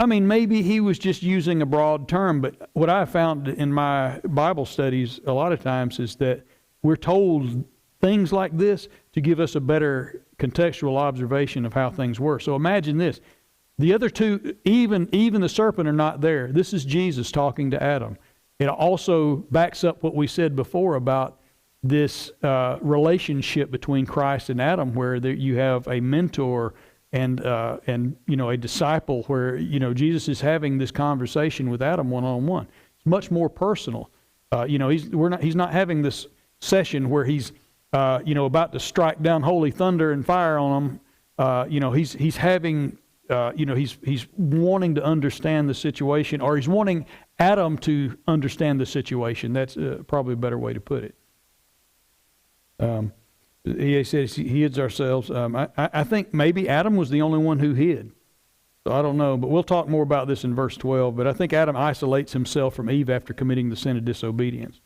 maybe he was just using a broad term, but what I found in my Bible studies a lot of times is that we're told things like this to give us a better contextual observation of how things were. So imagine this. The other two, even the serpent, are not there. This is Jesus talking to Adam. It also backs up what we said before about this relationship between Christ and Adam, where you have a mentor and a disciple, where Jesus is having this conversation with Adam one-on-one. It's much more personal. He's not having this session where he's about to strike down holy thunder and fire on them. He's having. He's wanting to understand the situation, or he's wanting Adam to understand the situation. That's probably a better way to put it. He says he hides ourselves. I think maybe Adam was the only one who hid. So I don't know, but we'll talk more about this in verse 12. But I think Adam isolates himself from Eve after committing the sin of disobedience.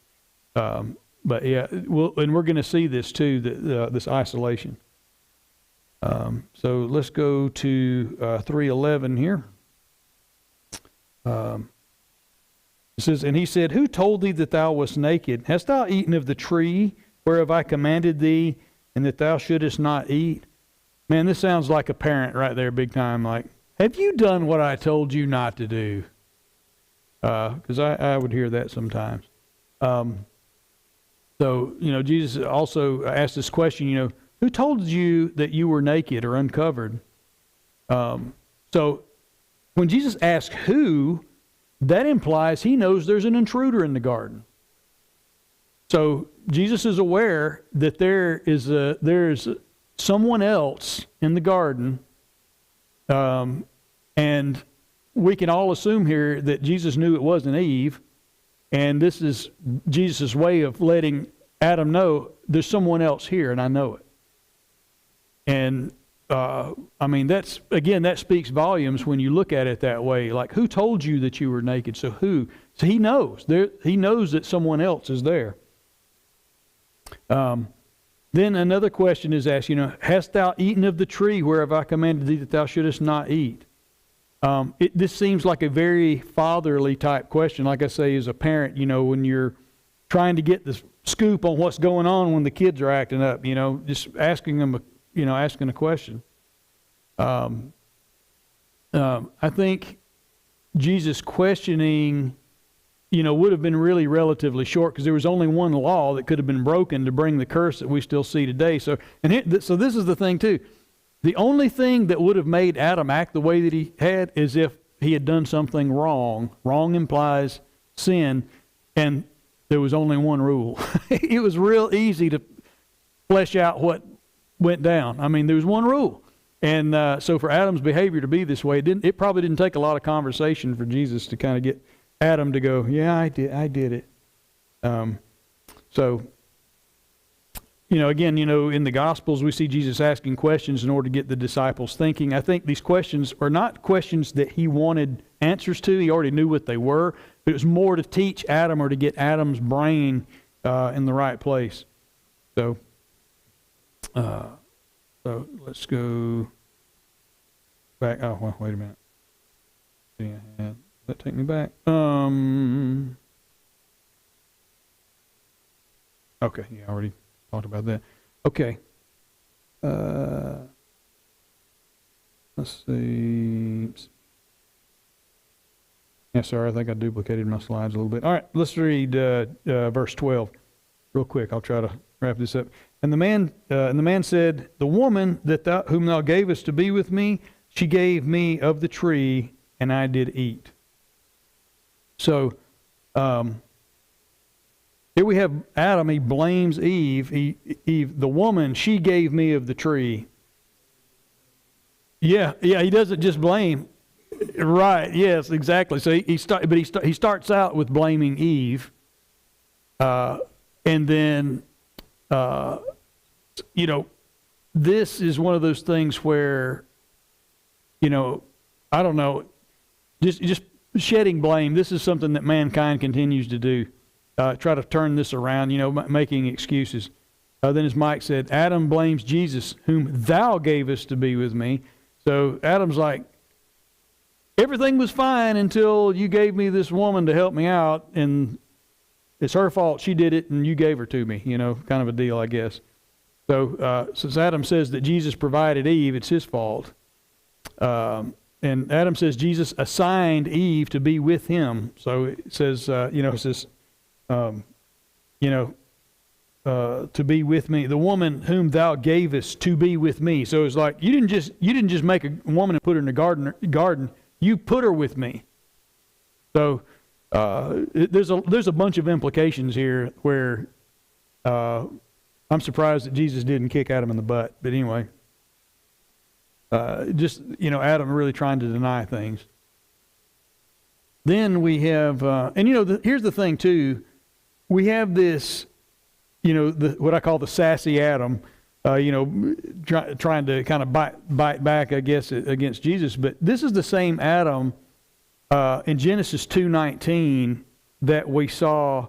But yeah, and we're going to see this too, this isolation. So let's go to 3:11 here. It says, and he said, who told thee that thou wast naked? Hast thou eaten of the tree whereof I commanded thee, and that thou shouldest not eat? Man, this sounds like a parent right there, big time. Like, have you done what I told you not to do? Because I would hear that sometimes. So, Jesus also asked this question, who told you that you were naked or uncovered? So when Jesus asks who, that implies he knows there's an intruder in the garden. So Jesus is aware that there's someone else in the garden, and we can all assume here that Jesus knew it wasn't Eve, and this is Jesus' way of letting Adam know there's someone else here, and I know it. And that speaks volumes when you look at it that way. Like, who told you that you were naked? So who? So he knows. He knows that someone else is there. Then another question is asked, hast thou eaten of the tree whereof I commanded thee that thou shouldest not eat? This seems like a very fatherly type question. Like I say, as a parent, when you're trying to get the scoop on what's going on when the kids are acting up, just asking them asking a question. I think Jesus questioning, would have been really relatively short, because there was only one law that could have been broken to bring the curse that we still see today. So this is the thing too. The only thing that would have made Adam act the way that he had is if he had done something wrong. Wrong implies sin, and there was only one rule. It was real easy to flesh out what went down. There was one rule. And so for Adam's behavior to be this way, it probably didn't take a lot of conversation for Jesus to kind of get Adam to go, yeah, I did it. Again, in the Gospels, we see Jesus asking questions in order to get the disciples thinking. I think these questions are not questions that he wanted answers to. He already knew what they were. But it was more to teach Adam, or to get Adam's brain in the right place. So let's go back. Oh, well, wait a minute. Does that take me back? Okay, yeah, I already talked about that. Okay. Let's see. Yeah, sorry, I think I duplicated my slides a little bit. All right, let's read verse 12 real quick. I'll try to wrap this up. And the man said, the woman whom thou gavest to be with me, she gave me of the tree, and I did eat. So, here we have Adam. He blames Eve. Eve, the woman, she gave me of the tree. Yeah. He doesn't just blame. Right. Yes. Exactly. So he starts out with blaming Eve, and then, this is one of those things where, I don't know, just shedding blame. This is something that mankind continues to do. Try to turn this around, making excuses. Then as Mike said, Adam blames Jesus, whom thou gavest to be with me. So Adam's like, everything was fine until you gave me this woman to help me out, and it's her fault. She did it, and you gave her to me, kind of a deal, I guess. So since Adam says that Jesus provided Eve, it's his fault. And Adam says Jesus assigned Eve to be with him. So it says, to be with me, the woman whom thou gavest to be with me. So it's like you didn't just make a woman and put her in the garden. You put her with me. So there's a bunch of implications here where I'm surprised that Jesus didn't kick Adam in the butt. But anyway, Adam really trying to deny things. Then we have, here's the thing too. We have this, what I call the sassy Adam, trying to kind of bite back, I guess, against Jesus. But this is the same Adam in Genesis 2:19 that we saw.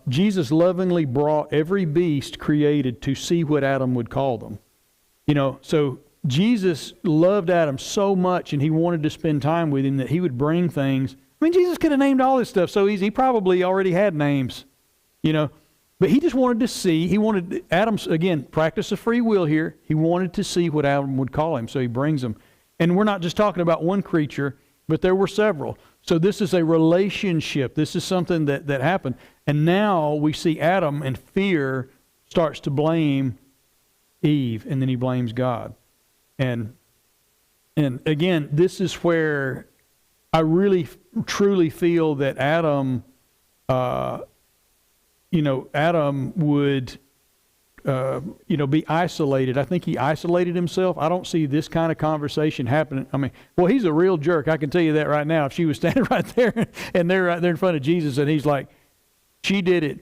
Jesus lovingly brought every beast created to see what Adam would call them. So Jesus loved Adam so much, and he wanted to spend time with him, that he would bring things. I mean, Jesus could have named all this stuff so easy. He probably already had names, But he just wanted to see. He wanted Adam's, again, practice of free will here. He wanted to see what Adam would call him, so he brings them. And we're not just talking about one creature, but there were several. So this is a relationship. This is something that happened. And now we see Adam, in fear, starts to blame Eve, and then he blames God. And again, this is where I really, truly feel that Adam, Adam would, be isolated. I think he isolated himself. I don't see this kind of conversation happening. I mean, well, he's a real jerk. I can tell you that right now. If she was standing right there and they're right there in front of Jesus, and he's like, she did it,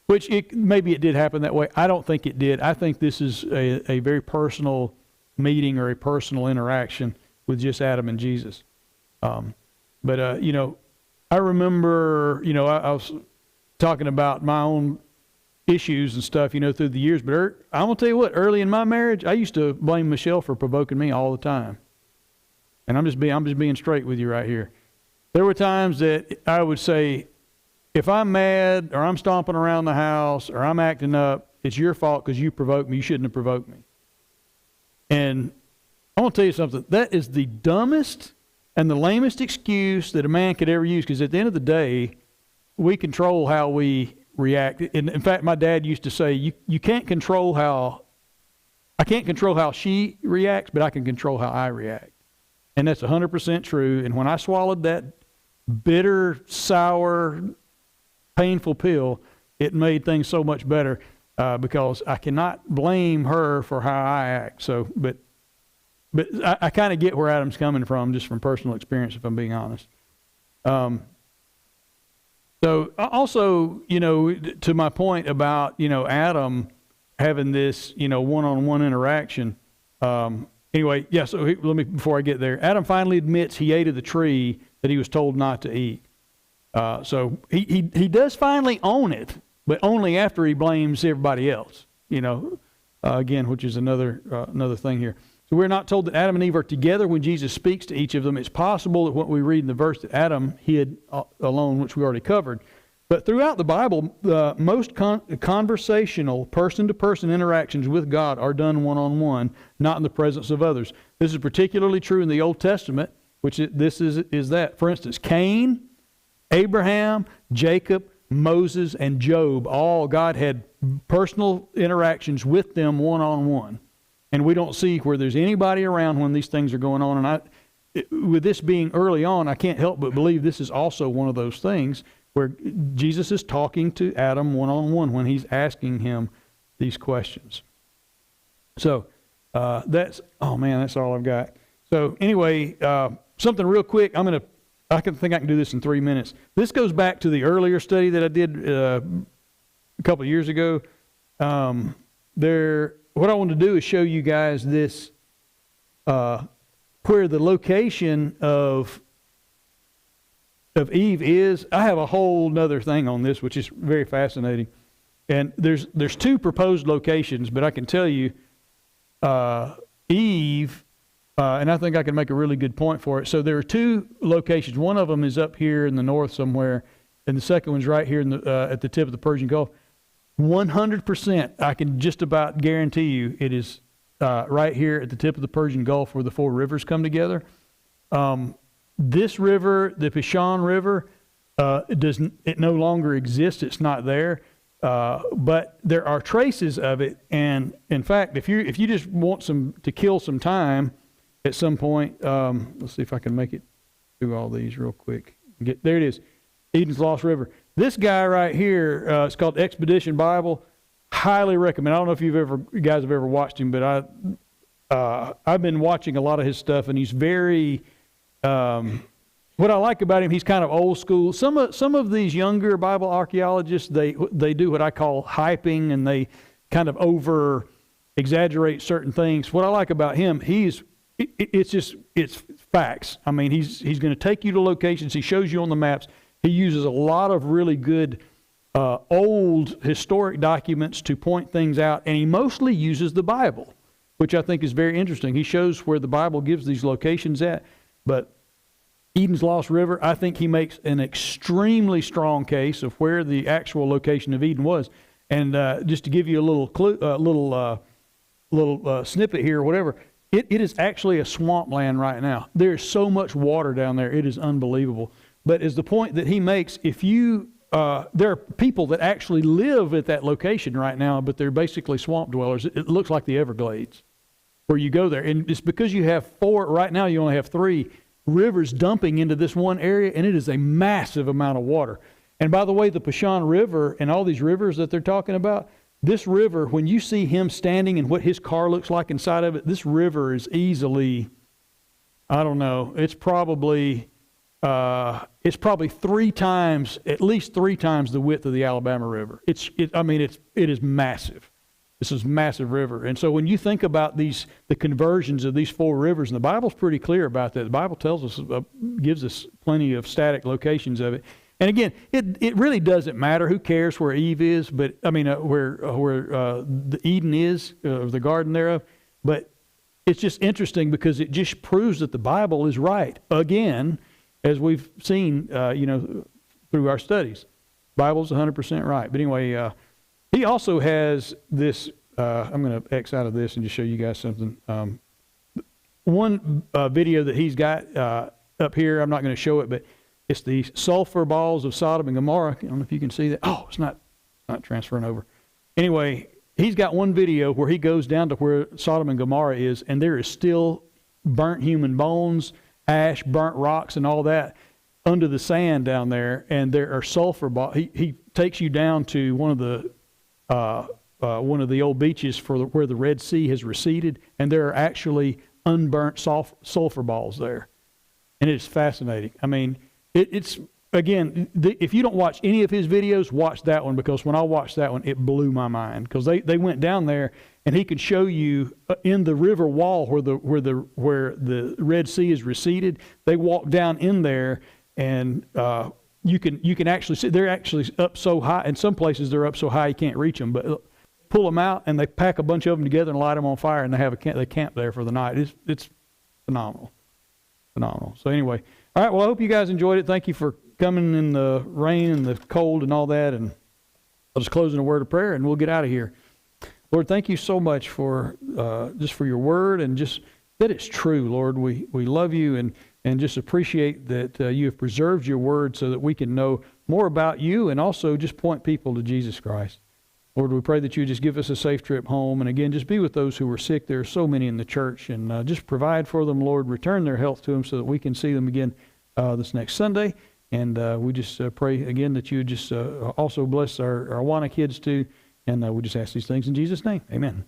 which maybe it did happen that way. I don't think it did. I think this is a very personal meeting or a personal interaction with just Adam and Jesus. But I remember, I was talking about my own issues and stuff, through the years. But I'm going to tell you what, early in my marriage, I used to blame Michelle for provoking me all the time. And I'm just being straight with you right here. There were times that I would say, if I'm mad or I'm stomping around the house or I'm acting up, it's your fault because you provoked me. You shouldn't have provoked me. And I want to tell you something. That is the dumbest and the lamest excuse that a man could ever use, because at the end of the day, we control how we react. And in fact, my dad used to say, you can't control I can't control how she reacts, but I can control how I react. And that's 100% true. And when I swallowed that bitter, sour, painful pill, it made things so much better, because I cannot blame her for how I act. So, but I kind of get where Adam's coming from, just from personal experience, if I'm being honest. So also, to my point about, Adam having this, one-on-one interaction. Anyway, yeah, so before I get there, Adam finally admits he ate of the tree that he was told not to eat. So he does finally own it, but only after he blames everybody else, again, which is another thing here. So we're not told that Adam and Eve are together when Jesus speaks to each of them. It's possible that what we read in the verse that Adam hid alone, which we already covered. But throughout the Bible, most conversational, person-to-person interactions with God are done one-on-one, not in the presence of others. This is particularly true in the Old Testament, which this is that. For instance, Cain, Abraham, Jacob, Moses, and Job, God had personal interactions with them one-on-one. And we don't see where there's anybody around when these things are going on. And with this being early on, I can't help but believe this is also one of those things where Jesus is talking to Adam one-on-one when he's asking him these questions. So that's all I've got. So anyway, something real quick. I can do this in 3 minutes. This goes back to the earlier study that I did a couple of years ago. What I want to do is show you guys this, where the location of Eve is. I have a whole nother thing on this, which is very fascinating. And there's two proposed locations, but I can tell you, Eve, and I think I can make a really good point for it. So there are two locations. One of them is up here in the north somewhere, and the second one's right here at the tip of the Persian Gulf. 100%, I can just about guarantee you it is right here at the tip of the Persian Gulf where the four rivers come together. This river, the Pishon River, it no longer exists. It's not there. But there are traces of it, and in fact, if you just want to kill some time at some point, let's see if I can make it through all these real quick. There it is, Eden's Lost River. This guy right here, it's called Expedition Bible. Highly recommend. I don't know if you guys have ever watched him, but I've been watching a lot of his stuff, and he's very. What I like about him, he's kind of old school. Some of these younger Bible archaeologists, they do what I call hyping, and they kind of over exaggerate certain things. What I like about him, it's facts. I mean, he's going to take you to locations. He shows you on the maps. He uses a lot of really good old historic documents to point things out, and he mostly uses the Bible, which I think is very interesting. He shows where the Bible gives these locations at, but Eden's Lost River, I think he makes an extremely strong case of where the actual location of Eden was. And just to give you a little clue, little snippet here, or whatever, it is actually a swampland right now. There's so much water down there; it is unbelievable. But as the point that he makes, there are people that actually live at that location right now, but they're basically swamp dwellers. It looks like the Everglades, where you go there, and it's because you have four. Right now, you only have three rivers dumping into this one area, and it is a massive amount of water. And by the way, the Pishon River and all these rivers that they're talking about, this river, when you see him standing and what his car looks like inside of it, this river is easily, I don't know, it's probably three times, at least three times the width of the Alabama River. It is massive. This is a massive river. And so when you think about the conversions of these four rivers, and the Bible's pretty clear about that. The Bible tells us, gives us plenty of static locations of it. And again, it really doesn't matter. Who cares where Eve is, but where the Eden is, the garden thereof. But it's just interesting because it just proves that the Bible is right. Again, as we've seen, through our studies, Bible's 100% right. But anyway, he also has this. I'm going to X out of this and just show you guys something. One video that he's got up here. I'm not going to show it, but it's the sulfur balls of Sodom and Gomorrah. I don't know if you can see that. Oh, it's not transferring over. Anyway, he's got one video where he goes down to where Sodom and Gomorrah is, and there is still burnt human bones, ash, burnt rocks, and all that under the sand down there. And there are sulfur balls. He takes you down to one of the old beaches where the Red Sea has receded, and there are actually unburnt sulfur balls there. And it's fascinating. I mean, it's again, if you don't watch any of his videos, watch that one, because when I watched that one, it blew my mind, because they went down there and he could show you in the river wall where the Red Sea is receded. They walk down in there, and you can actually see they're actually up so high. In some places they're up so high you can't reach them, but pull them out and they pack a bunch of them together and light them on fire, and they camp there for the night. It's phenomenal. So anyway, all right. Well, I hope you guys enjoyed it. Thank you for coming in the rain and the cold and all that. And I'll just close in a word of prayer and we'll get out of here. Lord, thank you so much for just for your word, and just that it's true, Lord. We love you and just appreciate that you have preserved your word so that we can know more about you and also just point people to Jesus Christ. Lord, we pray that you just give us a safe trip home. And again, just be with those who are sick. There are so many in the church. And just provide for them, Lord. Return their health to them so that we can see them again this next Sunday. And we just pray again that you just also bless our Awana kids too. And we just ask these things in Jesus' name. Amen.